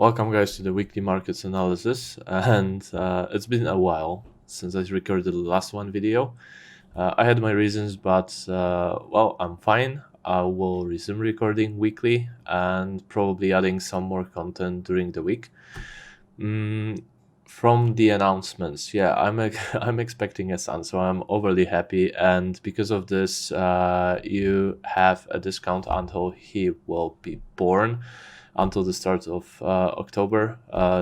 Welcome guys to the weekly markets analysis, and it's been a while since I recorded the last one video. I had my reasons, but well, I'm fine. I will resume recording weekly and probably adding some more content during the week. From the announcements, yeah, I'm expecting a son, so I'm overly happy, and because of this, you have a discount until he will be born. Until the start of October,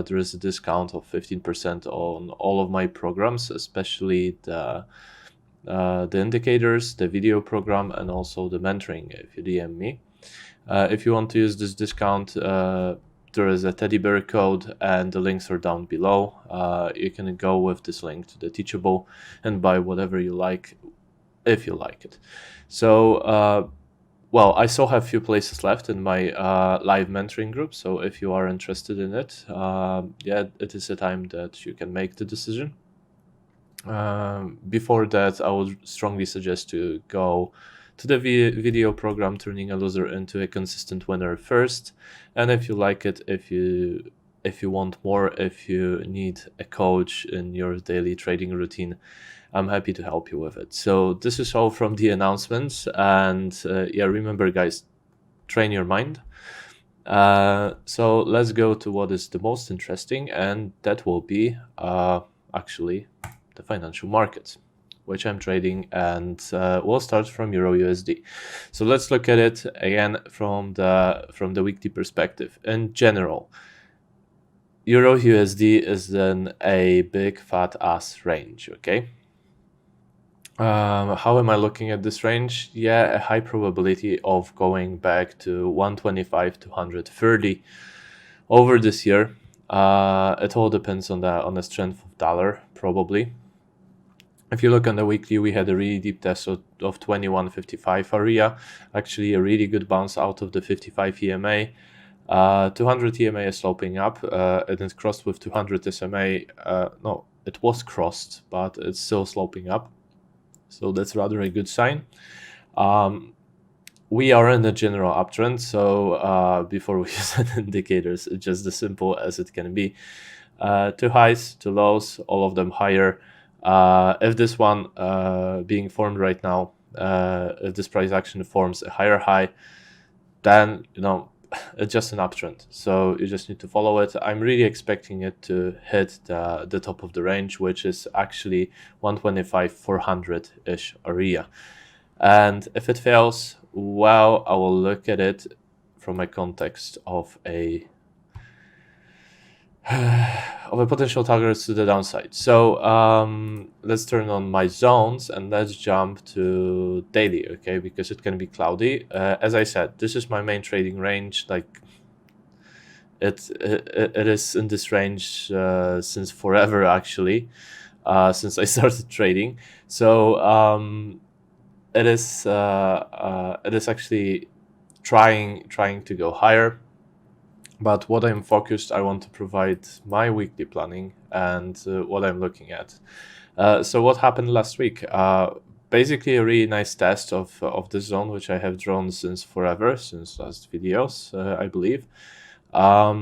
there is a discount of 15% on all of my programs, especially the indicators, the video program, and also the mentoring if you DM me. If you want to use this discount, there is a teddy bear code and the links are down below. You can go with this link to the Teachable and buy whatever you like, if you like it. So well, I still have a few places left in my live mentoring group, so if you are interested in it, yeah, it is a time that you can make the decision. Before that, I would strongly suggest to go to the video program, turning a loser into a consistent winner first. And if you like it, if you want more, if you need a coach in your daily trading routine, I'm happy to help you with it. So this is all from the announcements, and yeah, remember guys, train your mind. So let's go to what is the most interesting, and that will be actually the financial markets, which I'm trading, and we'll start from Euro USD. So let's look at it again from the weekly perspective. In general, Euro USD is in a big fat ass range, okay? How am I looking at this range? Yeah, a high probability of going back to 125 to 130 over this year. It all depends on the strength of dollar, probably. If you look on the weekly, we had a really deep test of 2155 area, actually a really good bounce out of the 55 EMA. 200 EMA is sloping up. It is crossed with 200 SMA. No, it was crossed, but it's still sloping up. So that's rather a good sign. We are in a general uptrend, so before we use indicators, it's just as simple as it can be. Two highs, two lows, all of them higher. If this one being formed right now, if this price action forms a higher high, then it's just an uptrend, so you just need to follow it. I'm really expecting it to hit the top of the range, which is actually 125 400-ish area. And if it fails, well, I will look at it from a context of a potential target to the downside. So let's turn on my zones and let's jump to daily, okay, because it can be cloudy. As I said, this is my main trading range. Like it is in this range since forever, actually, since I started trading. So it is actually trying to go higher. But what I'm focused, I want to provide my weekly planning and what I'm looking at. So what happened last week? Basically a really nice test of this zone, which I have drawn since forever, since last videos, I believe. I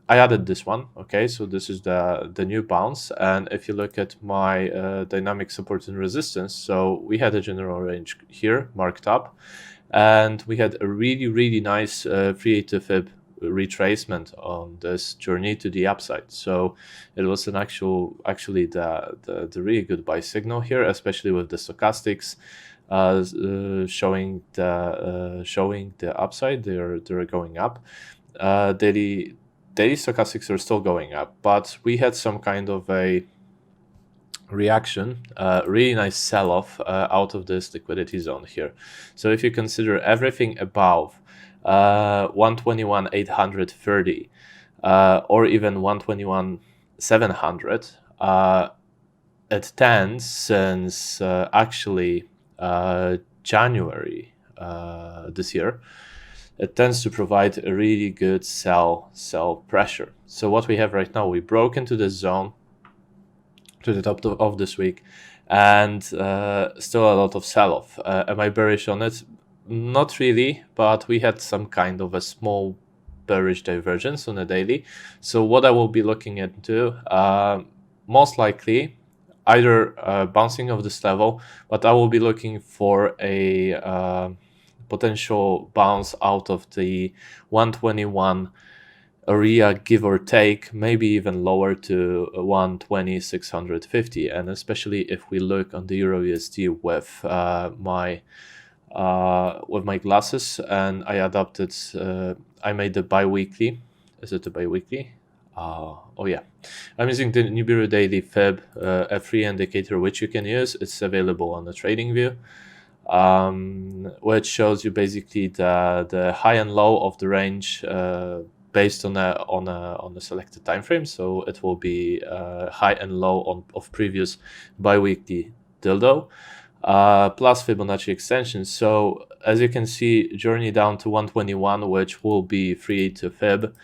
added this one, okay, so this is the new bounce. And if you look at my dynamic support and resistance, so we had a general range here marked up, and we had a really nice 380 fib retracement on this journey to the upside. So it was an actually the really good buy signal here, especially with the stochastics showing the upside. They're going up. Daily stochastics are still going up, but we had some kind of a reaction, really nice sell-off out of this liquidity zone here. So if you consider everything above 121,830 or even 121,700, it tends since actually January this year, it tends to provide a really good sell pressure. So what we have right now, we broke into this zone to the top of this week, and still a lot of sell-off. Am I bearish on it? Not really, but we had some kind of a small bearish divergence on a daily. So what I will be looking into, most likely either bouncing of this level, but I will be looking for a potential bounce out of the 121 area, give or take, maybe even lower to 120,650. And especially if we look on the Euro USD with my glasses, and I adapted, I made the bi-weekly. Is it a bi-weekly? Oh yeah, I'm using the Nibiru Daily Fib, a free indicator which you can use. It's available on the TradingView, which shows you basically the high and low of the range based on a selected time frame. So it will be high and low of previous bi-weekly dildo, plus Fibonacci extension. So as you can see, journey down to 121, which will be free to fib.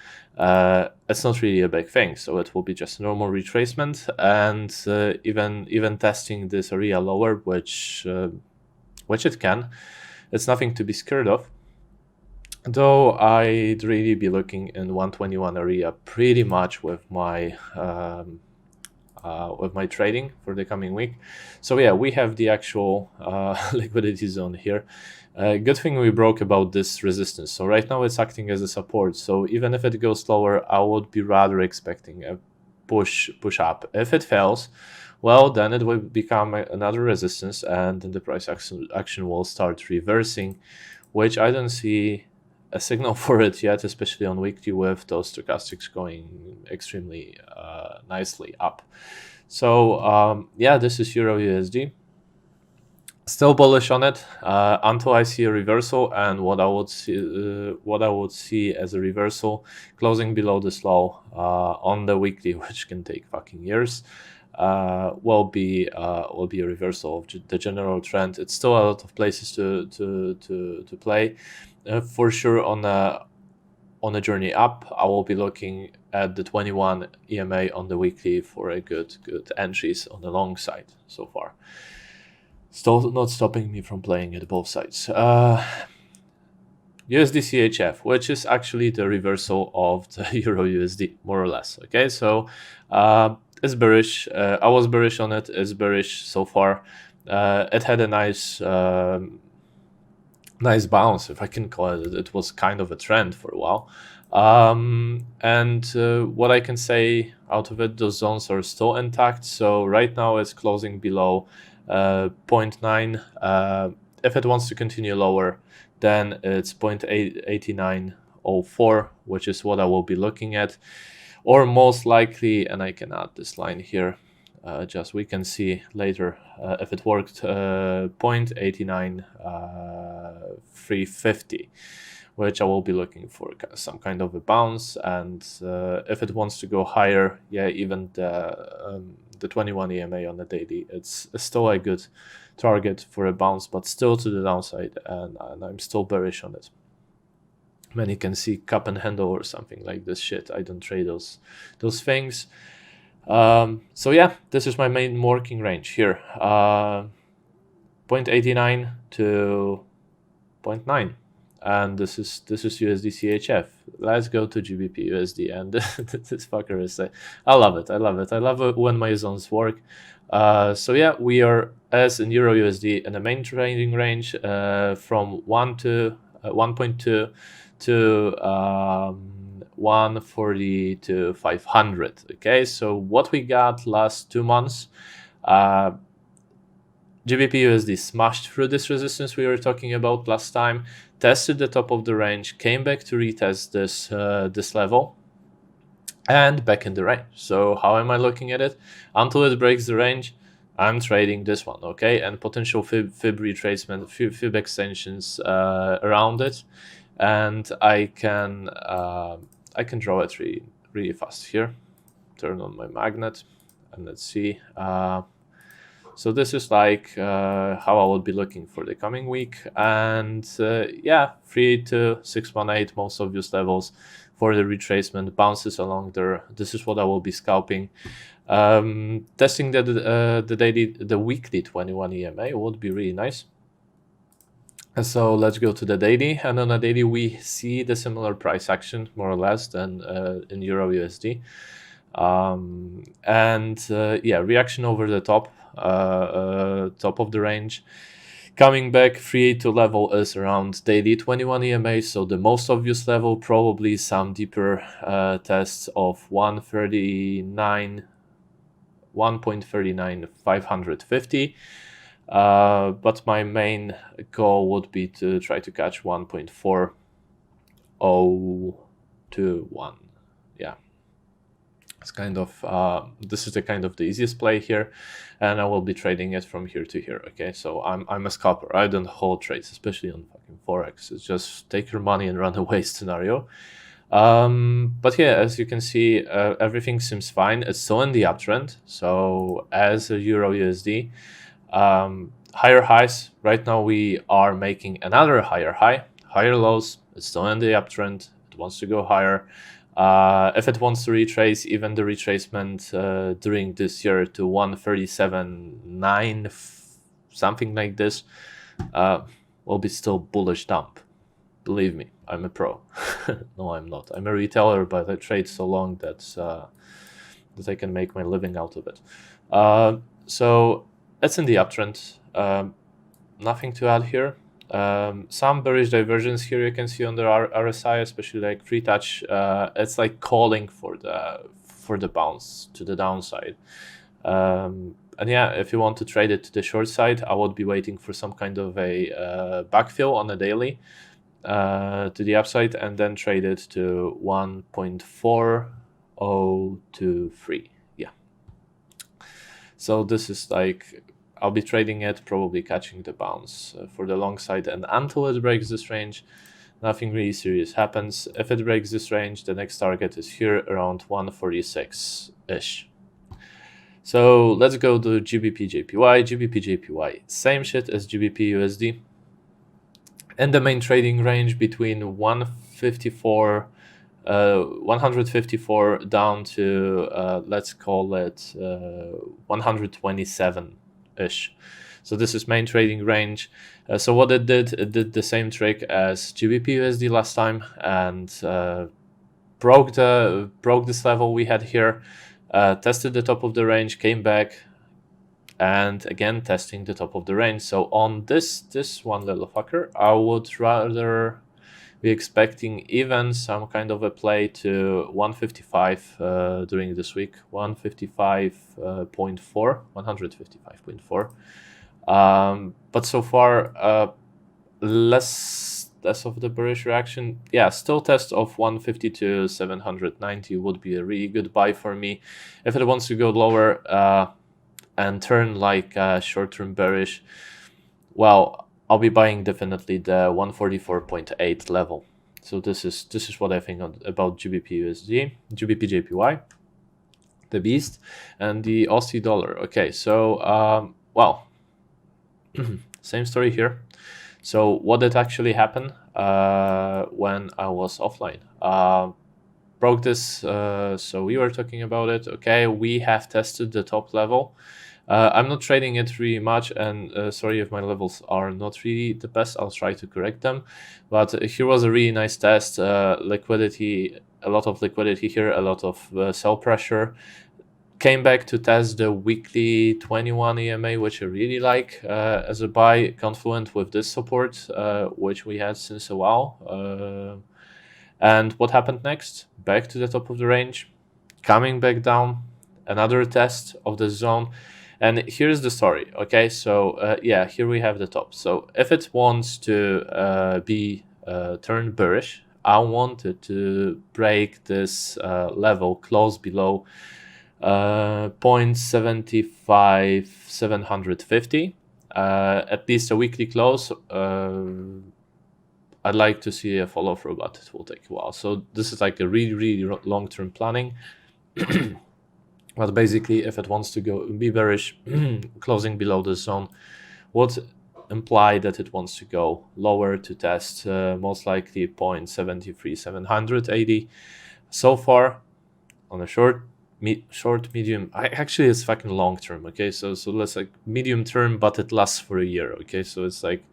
It's not really a big thing, so it will be just a normal retracement, and even testing this area lower, which it can. It's nothing to be scared of. Though I'd really be looking in 121 area pretty much with my trading for the coming week. So yeah, we have the actual liquidity zone here. Good thing we broke about this resistance. So right now it's acting as a support. So even if it goes lower, I would be rather expecting a push up. If it fails, well, then it will become another resistance, and then the price action will start reversing, which I don't see a signal for it yet, especially on weekly with those stochastics going extremely nicely up. So yeah, this is Euro USD. Still bullish on it until I see a reversal, and what I would see as a reversal closing below this low on the weekly, which can take fucking years, will be a reversal of the general trend. It's still a lot of places to play. For sure, on a journey up, I will be looking at the 21 EMA on the weekly for a good entries on the long side so far. Still not stopping me from playing at both sides. USD CHF, which is actually the reversal of the Euro USD, more or less. Okay, so it's bearish. I was bearish on it. It's bearish so far. It had a nice bounce, if I can call it. It was kind of a trend for a while. And what I can say out of it, those zones are still intact. So right now it's closing below 0.9. If it wants to continue lower, then it's 0.8904, which is what I will be looking at. Or most likely, and I can add this line here, just we can see later if it worked, 0.89350, which I will be looking for some kind of a bounce. And if it wants to go higher, yeah, even the 21 EMA on the daily, it's still a good target for a bounce, but still to the downside, and I'm still bearish on it. Many can see cup and handle or something like this shit. I don't trade those things. So yeah, this is my main working range here, 0.89 to 0.9. And this is USD CHF. Let's go to GBP USD, and this fucker is I love it. I love it when my zones work. So yeah, we are, as in Euro USD, in the main trading range from 1.2 to 140 to 500. Okay, so what we got last 2 months, GBP USD smashed through this resistance we were talking about last time, tested the top of the range, came back to retest this level, and back in the range. So how am I looking at it? Until it breaks the range, I'm trading this one, okay? And potential fib retracement, fib extensions around it, and I can draw it really fast here. Turn on my magnet, and let's see. So this is like how I will be looking for the coming week. And yeah, 3 to 618, most obvious levels for the retracement, bounces along there. This is what I will be scalping. Testing the weekly 21 EMA would be really nice. So let's go to the daily, and on the daily we see the similar price action more or less than in Euro USD. Yeah, reaction over the top of the range. Coming back, 382 level is around daily 21 EMA, so the most obvious level, probably some deeper tests of 139, 1.39, 550. But my main goal would be to try to catch 1.4021. Yeah, it's kind of this is the kind of the easiest play here, and I will be trading it from here to here. Okay, so I'm a scalper. I don't hold trades, especially on fucking forex. It's just take your money and run away scenario. But yeah, as you can see, everything seems fine. It's still in the uptrend. So as a Euro USD, higher highs. Right now we are making another higher high, higher lows. It's still in the uptrend. It wants to go higher. If it wants to retrace, even the retracement during this year to 137.9, something like this, will be still bullish dump. Believe me, I'm a pro. No, I'm not. I'm a retailer, but I trade so long that I can make my living out of it. So it's in the uptrend. Nothing to add here. Some bearish divergence here you can see on the RSI, especially like free touch. It's like calling for the bounce to the downside. And yeah, if you want to trade it to the short side, I would be waiting for some kind of a backfill on a daily to the upside, and then trade it to 1.4023. Yeah. So this is like, I'll be trading it, probably catching the bounce for the long side, and until it breaks this range, nothing really serious happens. If it breaks this range, the next target is here around 146-ish. So let's go to GBP JPY. GBP JPY, same shit as GBP USD. And the main trading range between 154 down to let's call it 127-ish. So this is main trading range. So what it did the same trick as GBP USD last time, and broke this level we had here, tested the top of the range, came back, and again testing the top of the range. So on this one little fucker, I would rather be expecting even some kind of a play to 155 during this week, 155.4. But so far less of the bearish reaction. Yeah, still test of 152.790 would be a really good buy for me. If it wants to go lower and turn like short-term bearish, well, I'll be buying definitely the 144.8 level. So this is what I think about GBP USD, GBP JPY, the beast, and the Aussie dollar. Okay, so well, same story here. So what did actually happen when I was offline? Broke this, so we were talking about it. Okay, we have tested the top level. I'm not trading it really much, and sorry if my levels are not really the best. I'll try to correct them. But here was a really nice test. Liquidity, a lot of liquidity here, a lot of sell pressure. Came back to test the weekly 21 EMA, which I really like as a buy, confluent with this support, which we had since a while. And what happened next? Back to the top of the range, coming back down, another test of the zone. And here's the story, okay? So yeah, here we have the top. So if it wants to be turned bearish, I want it to break this level close below 0.75 750, at least a weekly close. I'd like to see a follow through, but it will take a while. So this is like a really long-term planning. But basically, if it wants to go be bearish, closing below the zone would imply that it wants to go lower to test most likely 0.73 780. So far, on a short, medium, actually it's fucking long term. Okay, so let's like medium term, but it lasts for a year. Okay, so it's like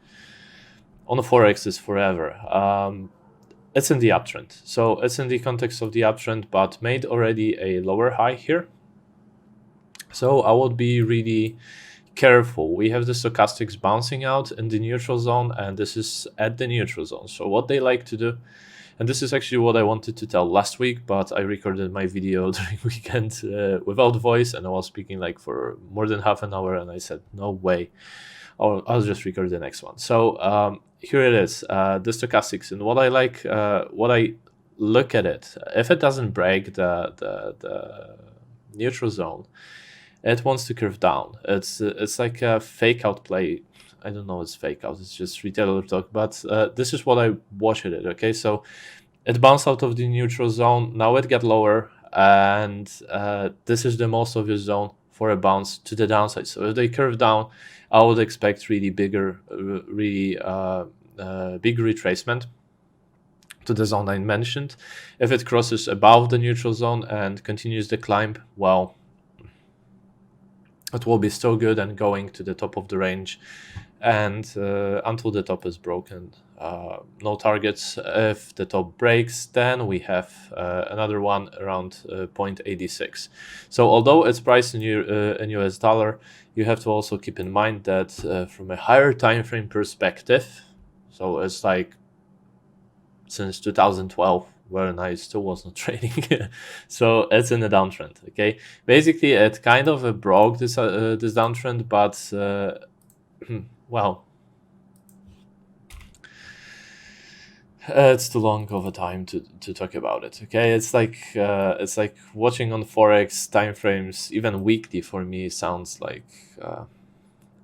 on the forex is forever. It's in the uptrend, so it's in the context of the uptrend, but made already a lower high here. So I would be really careful. We have the stochastics bouncing out in the neutral zone, and this is at the neutral zone. So what they like to do, and this is actually what I wanted to tell last week, but I recorded my video during weekend without voice, and I was speaking like for more than half an hour, and I said, no way, I'll just record the next one. So here it is, the stochastics, and what I like, what I look at it, if it doesn't break the neutral zone, it wants to curve down. It's like a fake out play. I don't know, it's fake out, it's just retailer talk, but this is what I watch at it. Okay, so it bounced out of the neutral zone, now it got lower, and this is the most obvious zone for a bounce to the downside. So if they curve down, I would expect really big retracement to the zone I mentioned. If it crosses above the neutral zone and continues the climb, well, it will be still good and going to the top of the range, and until the top is broken, no targets. If the top breaks, then we have another one around 0.86. So although it's priced in US dollar, you have to also keep in mind that from a higher time frame perspective, so it's like since 2012 when I still was not trading, so it's in a downtrend. Okay, basically it kind of broke this downtrend, but well, it's too long of a time to talk about it. Okay, it's like watching on forex time frames, even weekly for me sounds like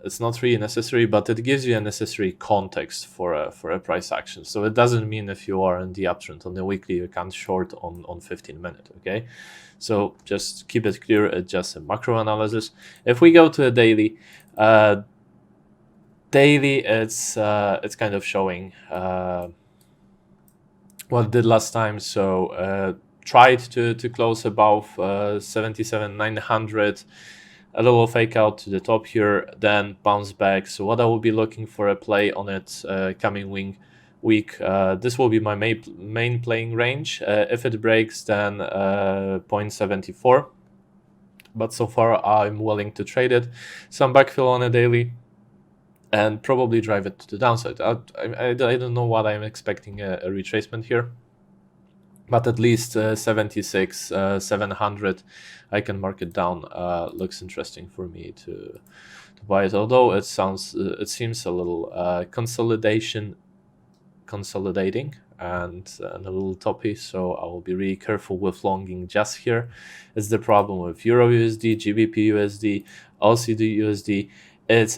it's not really necessary, but it gives you a necessary context for a price action. So it doesn't mean if you are in the uptrend on the weekly, you can't short on 15 minute. Okay, so just keep it clear. It's just a macro analysis. If we go to a daily, it's kind of showing what it did last time. So tried to close above 77,900. A little fake out to the top here, then bounce back. So what I will be looking for a play on it coming week. This will be my main playing range. If it breaks, then 0.74. But so far I'm willing to trade it. Some backfill on a daily, and probably drive it to the downside. I don't know what I'm expecting a retracement here, but at least 76, 700, I can mark it down. Looks interesting for me to buy it. Although it seems a little consolidating and a little toppy. So I will be really careful with longing just here. It's the problem with Euro USD, GBP USD, LCD USD. It's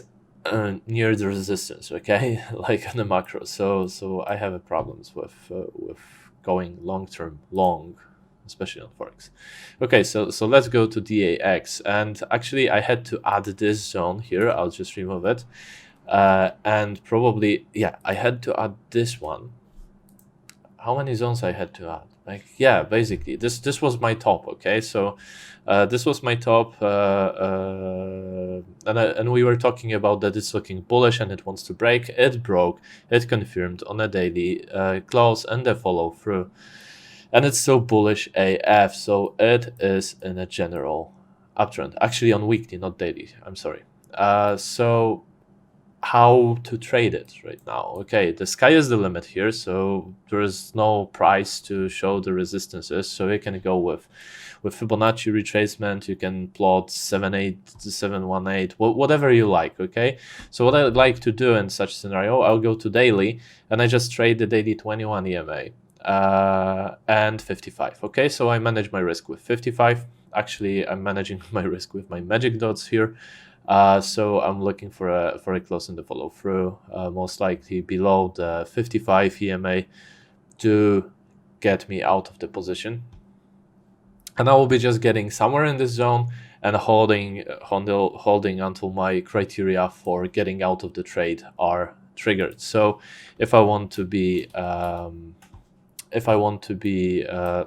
near the resistance. Okay, like on the macro. So I have problems with going long-term long, especially on forex. Okay, so let's go to DAX, and actually I had to add this zone here. I'll just remove it, and probably, yeah, I had to add this one. How many zones I had to add? Like, yeah, basically this was my top. Okay, so this was my top, and we were talking about that it's looking bullish and it wants to break. It broke, it confirmed on a daily close and a follow through, and it's still bullish AF. So it is in a general uptrend, actually on weekly, not daily, I'm sorry. So how to trade it right now? Okay, the sky is the limit here, so there is no price to show the resistances, so you can go with Fibonacci retracement. You can plot 7.8 to 7.18, whatever you like. Okay, so what I'd like to do in such scenario, I'll go to daily and I just trade the daily 21 EMA and 55. Okay, so I manage my risk with 55. Actually, I'm managing my risk with my magic dots here. So I'm looking for a close in the follow through, most likely below the 55 EMA, to get me out of the position, and I will be just getting somewhere in this zone and holding until my criteria for getting out of the trade are triggered. So if I want to be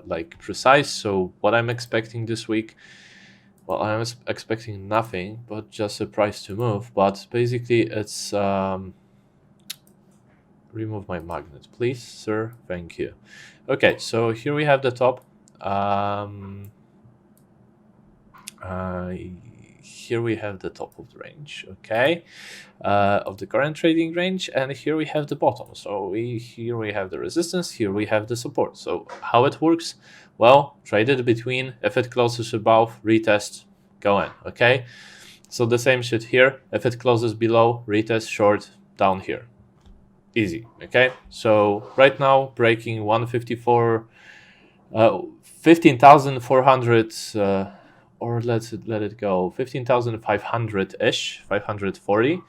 like precise, so what I'm expecting this week, well, I'm expecting nothing but just a price to move, but basically it's remove my magnet, please, sir. Thank you. Okay, so here we have the top. Here we have the top of the range, okay, of the current trading range, and here we have the bottom. So here we have the resistance, here we have the support. So how it works? Well, trade it between. If it closes above, retest, go in, okay? So the same shit here. If it closes below, retest, short, down here. Easy, okay? So right now, breaking 154, 15,400, or let it go, 15,500-ish, 540.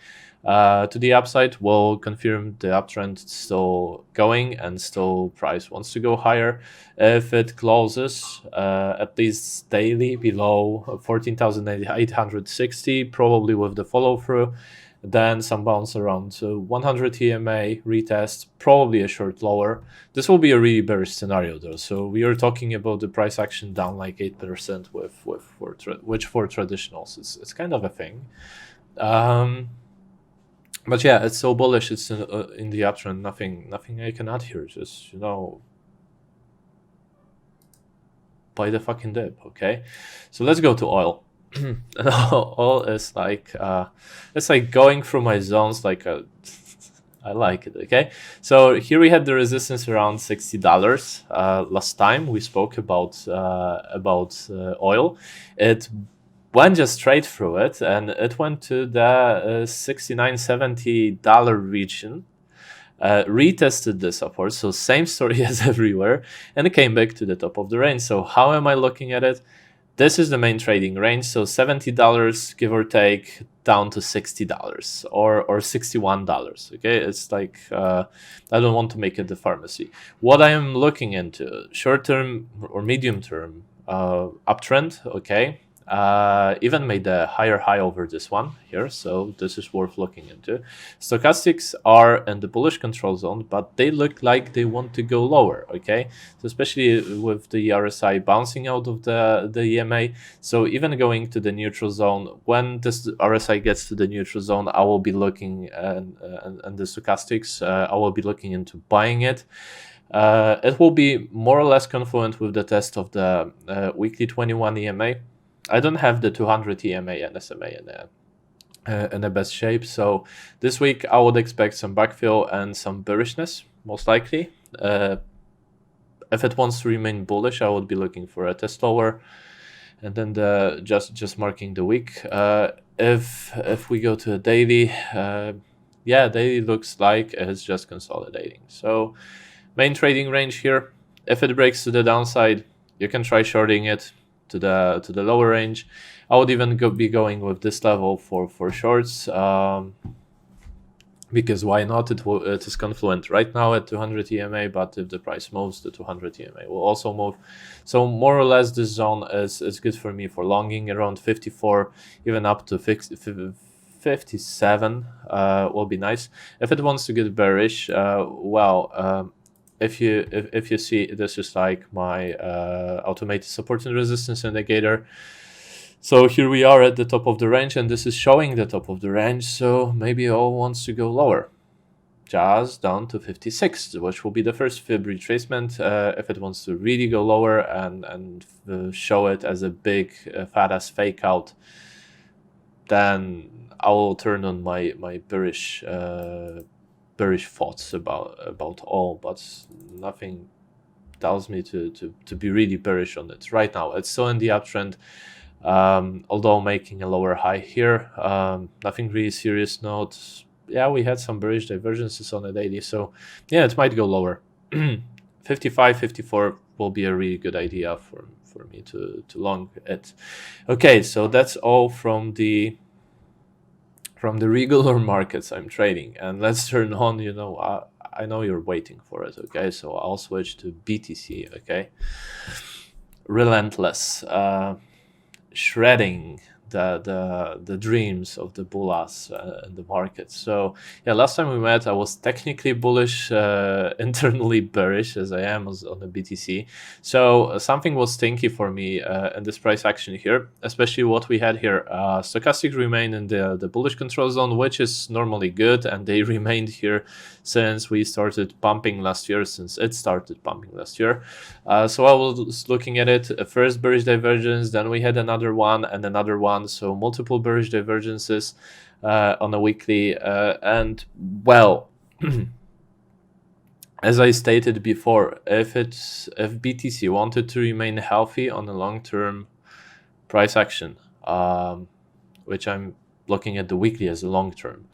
To the upside will confirm the uptrend still going and still price wants to go higher. If it closes at least daily below 14,860, probably with the follow through, then some bounce around 100 EMA retest, probably a short lower. This will be a really bearish scenario though. So we are talking about the price action down like 8% which for traditionals it's kind of a thing. But yeah, it's so bullish. It's in the uptrend. Nothing I can add here. Just, you know, buy the fucking dip. Okay, so let's go to oil. Oil is like it's like going through my zones. Like I like it. Okay, so here we had the resistance around $60. Last time we spoke about oil, it went just straight through it, and it went to the $69-70 region, retested the support, so same story as everywhere, and it came back to the top of the range. So how am I looking at it? This is the main trading range, so $70 give or take down to $60 or $61. Okay, it's like I don't want to make it the pharmacy. What I am looking into, short term or medium term uptrend. Okay, even made a higher high over this one here, so this is worth looking into. Stochastics are in the bullish control zone, but they look like they want to go lower. Okay, so especially with the RSI bouncing out of the EMA, so even going to the neutral zone, when this RSI gets to the neutral zone, I will be looking and the stochastics, I will be looking into buying it. It will be more or less confluent with the test of the weekly 21 EMA. I don't have the 200 EMA and SMA in the best shape, so this week I would expect some backfill and some bearishness, most likely. If it wants to remain bullish, I would be looking for a test lower, and then just marking the week. If we go to a daily, yeah, daily looks like it's just consolidating. So main trading range here. If it breaks to the downside, you can try shorting it to the lower range. I would even be going with this level for shorts, because why not? It is confluent right now at 200 EMA, but if the price moves, the 200 EMA will also move. So more or less this zone is good for me for longing around 54, even up to 57 will be nice. If it wants to get bearish, if you see, this is like my automated support and resistance indicator. So here we are at the top of the range, and this is showing the top of the range. So maybe all wants to go lower, just down to 56, which will be the first fib retracement. If it wants to really go lower and show it as a big fat ass fake out, then I will turn on my bearish thoughts about all, but nothing tells me to be really bearish on it right now. It's still in the uptrend, although making a lower high here. Nothing really serious notes. Yeah, we had some bearish divergences on the daily, so yeah, it might go lower. 55, 54 will be a really good idea for me to long it. Okay, so that's all from the regular markets I'm trading, and let's turn on, I know you're waiting for it. Okay, so I'll switch to BTC. Okay, relentless, shredding the dreams of the bulls in the market. So yeah, last time we met, I was technically bullish, internally bearish, as I am on the BTC. So something was stinky for me in this price action here, especially what we had here. Stochastic remained in the bullish control zone, which is normally good, and they remained here since we started pumping last year, since it started pumping last year. So I was looking at it, first bearish divergence, then we had another one and another one, so multiple bearish divergences on a weekly, and well, as I stated before, if BTC wanted to remain healthy on a long-term price action, which I'm looking at the weekly as a long-term,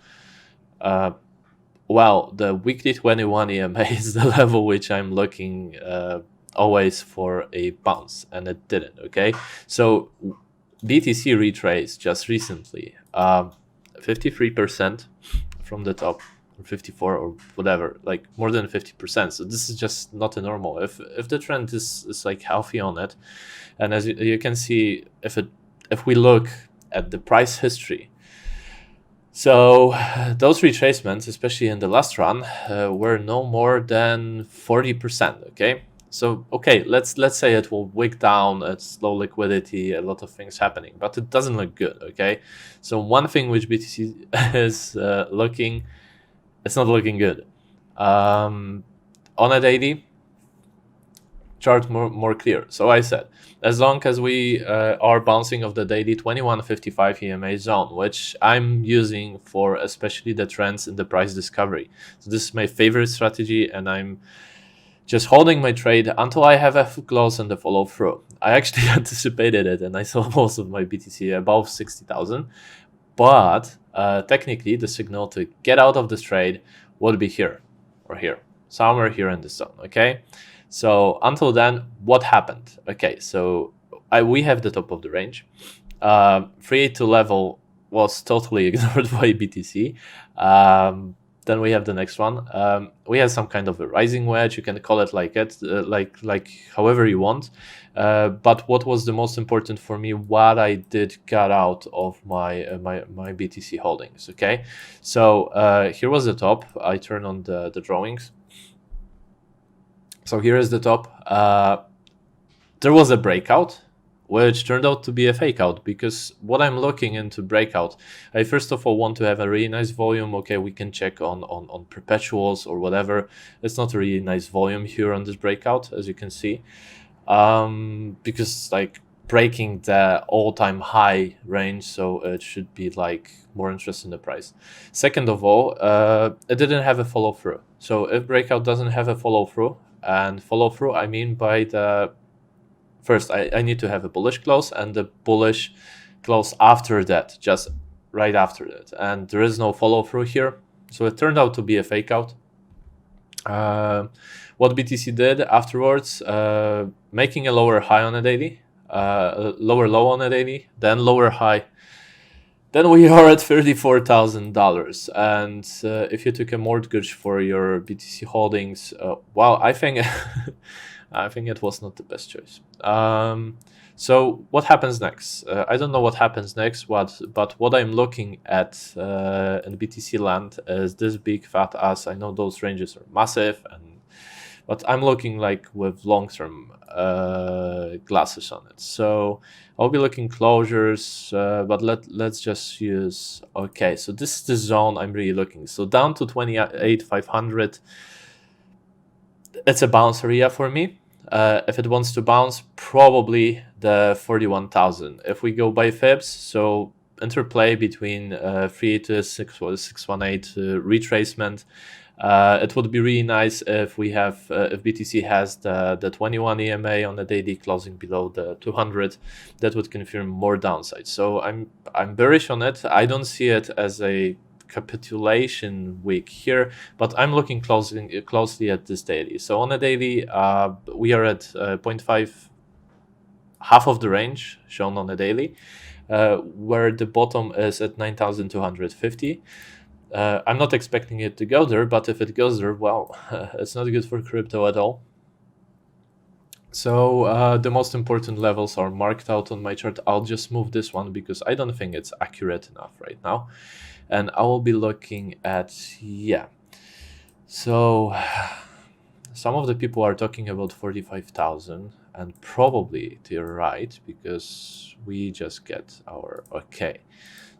well, the weekly 21 EMA is the level which I'm looking always for a bounce, and it didn't. Okay, so BTC retraced just recently 53% from the top, or 54 or whatever, like more than 50%. So this is just not a normal. If the trend is like healthy on it, and as you can see, if we look at the price history, so those retracements, especially in the last run, were no more than 40%. Okay, so okay, let's say it will wick down, it's low liquidity, a lot of things happening, but it doesn't look good. Okay, so one thing which BTC is looking, it's not looking good. On a daily chart, more clear. So I said, as long as we are bouncing off the daily 2155 EMA zone, which I'm using for especially the trends in the price discovery. So this is my favorite strategy, and I'm just holding my trade until I have a close and the follow through. I actually anticipated it, and I saw most of my BTC above 60,000. But technically, the signal to get out of this trade would be here or here, somewhere here in the zone. Okay. So until then, what happened? Okay, so we have the top of the range. 382 level was totally ignored by BTC. Then we have the next one. We have some kind of a rising wedge. You can call it like it, like however you want. But what was the most important for me? What I did got out of my BTC holdings. Okay, so here was the top. I turn on the drawings. So here is the top. There was a breakout, which turned out to be a fake out, because what I'm looking into breakout, I first of all want to have a really nice volume. Okay, we can check on perpetuals or whatever. It's not a really nice volume here on this breakout, as you can see, because like breaking the all-time high range, so it should be like more interest in the price. Second of all, it didn't have a follow through. So if breakout doesn't have a follow through, and follow through, I mean by the first, I need to have a bullish close and the bullish close after that, just right after that. And there is no follow through here. So it turned out to be a fake out. What BTC did afterwards, making a lower high on a daily, lower low on a daily, then lower high. Then we are at $34,000, and if you took a mortgage for your BTC holdings, well, I think I think it was not the best choice. So what happens next? I don't know what happens next, but what I'm looking at in BTC land is this big fat ass. I know those ranges are massive, but I'm looking like with long-term glasses on it. So I'll be looking closures, but let's just use, okay, so this is the zone I'm really looking. So down to 28,500, it's a bounce area for me. If it wants to bounce, probably the 41,000. If we go by fibs, so interplay between 386 or 618 retracement. It would be really nice if we have if BTC has the 21 EMA on the daily closing below the 200. That would confirm more downside. So I'm bearish on it. I don't see it as a capitulation week here, but I'm looking closely at this daily. So on a daily, we are at 0.5, half of the range shown on the daily, where the bottom is at 9,250. I'm not expecting it to go there, but if it goes there, well, it's not good for crypto at all. So the most important levels are marked out on my chart. I'll just move this one because I don't think it's accurate enough right now. And I will be looking at, yeah. So some of the people are talking about 45,000, and probably they're right because we just get our okay.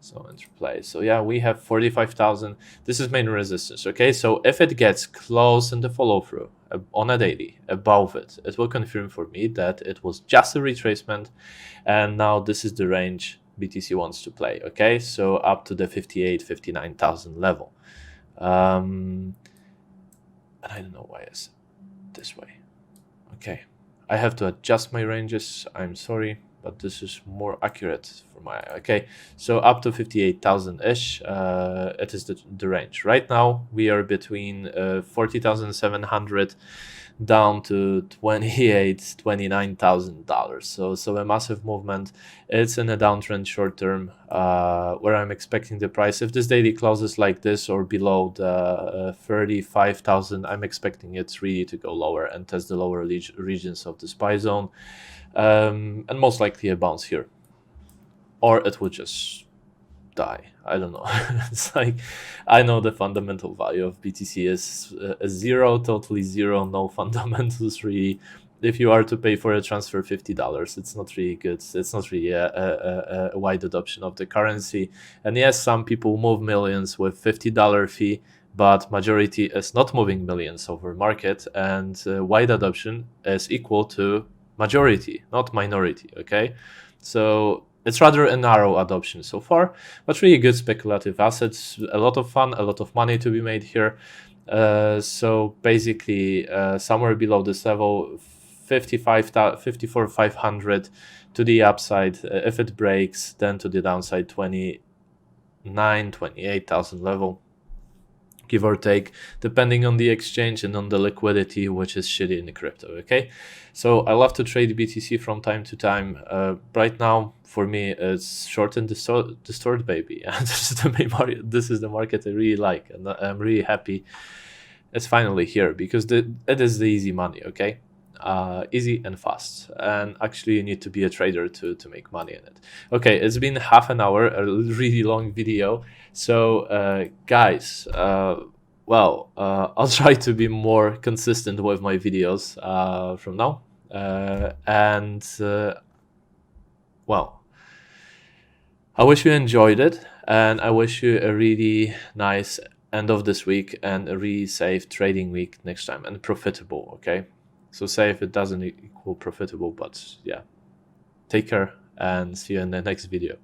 So enter play. So yeah, we have 45,000. This is main resistance. Okay, so if it gets close in the follow through on a daily above it, it will confirm for me that it was just a retracement, and now this is the range BTC wants to play. Okay, so up to the 59,000 level. And I don't know why it's this way. Okay, I have to adjust my ranges. I'm sorry, but this is more accurate for my, okay. So up to 58,000 ish, it is the range. Right now we are between 40,700 down to $29,000. So a massive movement. It's in a downtrend short term, where I'm expecting the price, if this daily closes like this or below the 35,000, I'm expecting it really to go lower and test the lower regions of the SPY zone, and most likely a bounce here, or it would just die. I don't know. It's like, I know the fundamental value of BTC is zero, totally zero, no fundamentals really. If you are to pay for a transfer $50, it's not really good. It's not really a wide adoption of the currency. And yes, some people move millions with $50 fee, but majority is not moving millions over market, and wide adoption is equal to majority, not minority. Okay, so it's rather a narrow adoption so far, but really good speculative assets. A lot of fun, a lot of money to be made here. So basically, somewhere below this level, 54,500 to the upside. If it breaks, then to the downside, 28,000 level, give or take, depending on the exchange and on the liquidity, which is shitty in the crypto. Okay, so I love to trade BTC from time to time. Right now, for me, it's short and distort, baby. And this is the main market. This is the market I really like, and I'm really happy it's finally here, because it is the easy money. Okay, easy and fast, and actually you need to be a trader to make money in it. Okay, it's been half an hour, a really long video. So guys, I'll try to be more consistent with my videos from now, and I wish you enjoyed it, and I wish you a really nice end of this week and a really safe trading week next time, and profitable. Okay, so safe, it doesn't equal profitable, but yeah, take care and see you in the next video.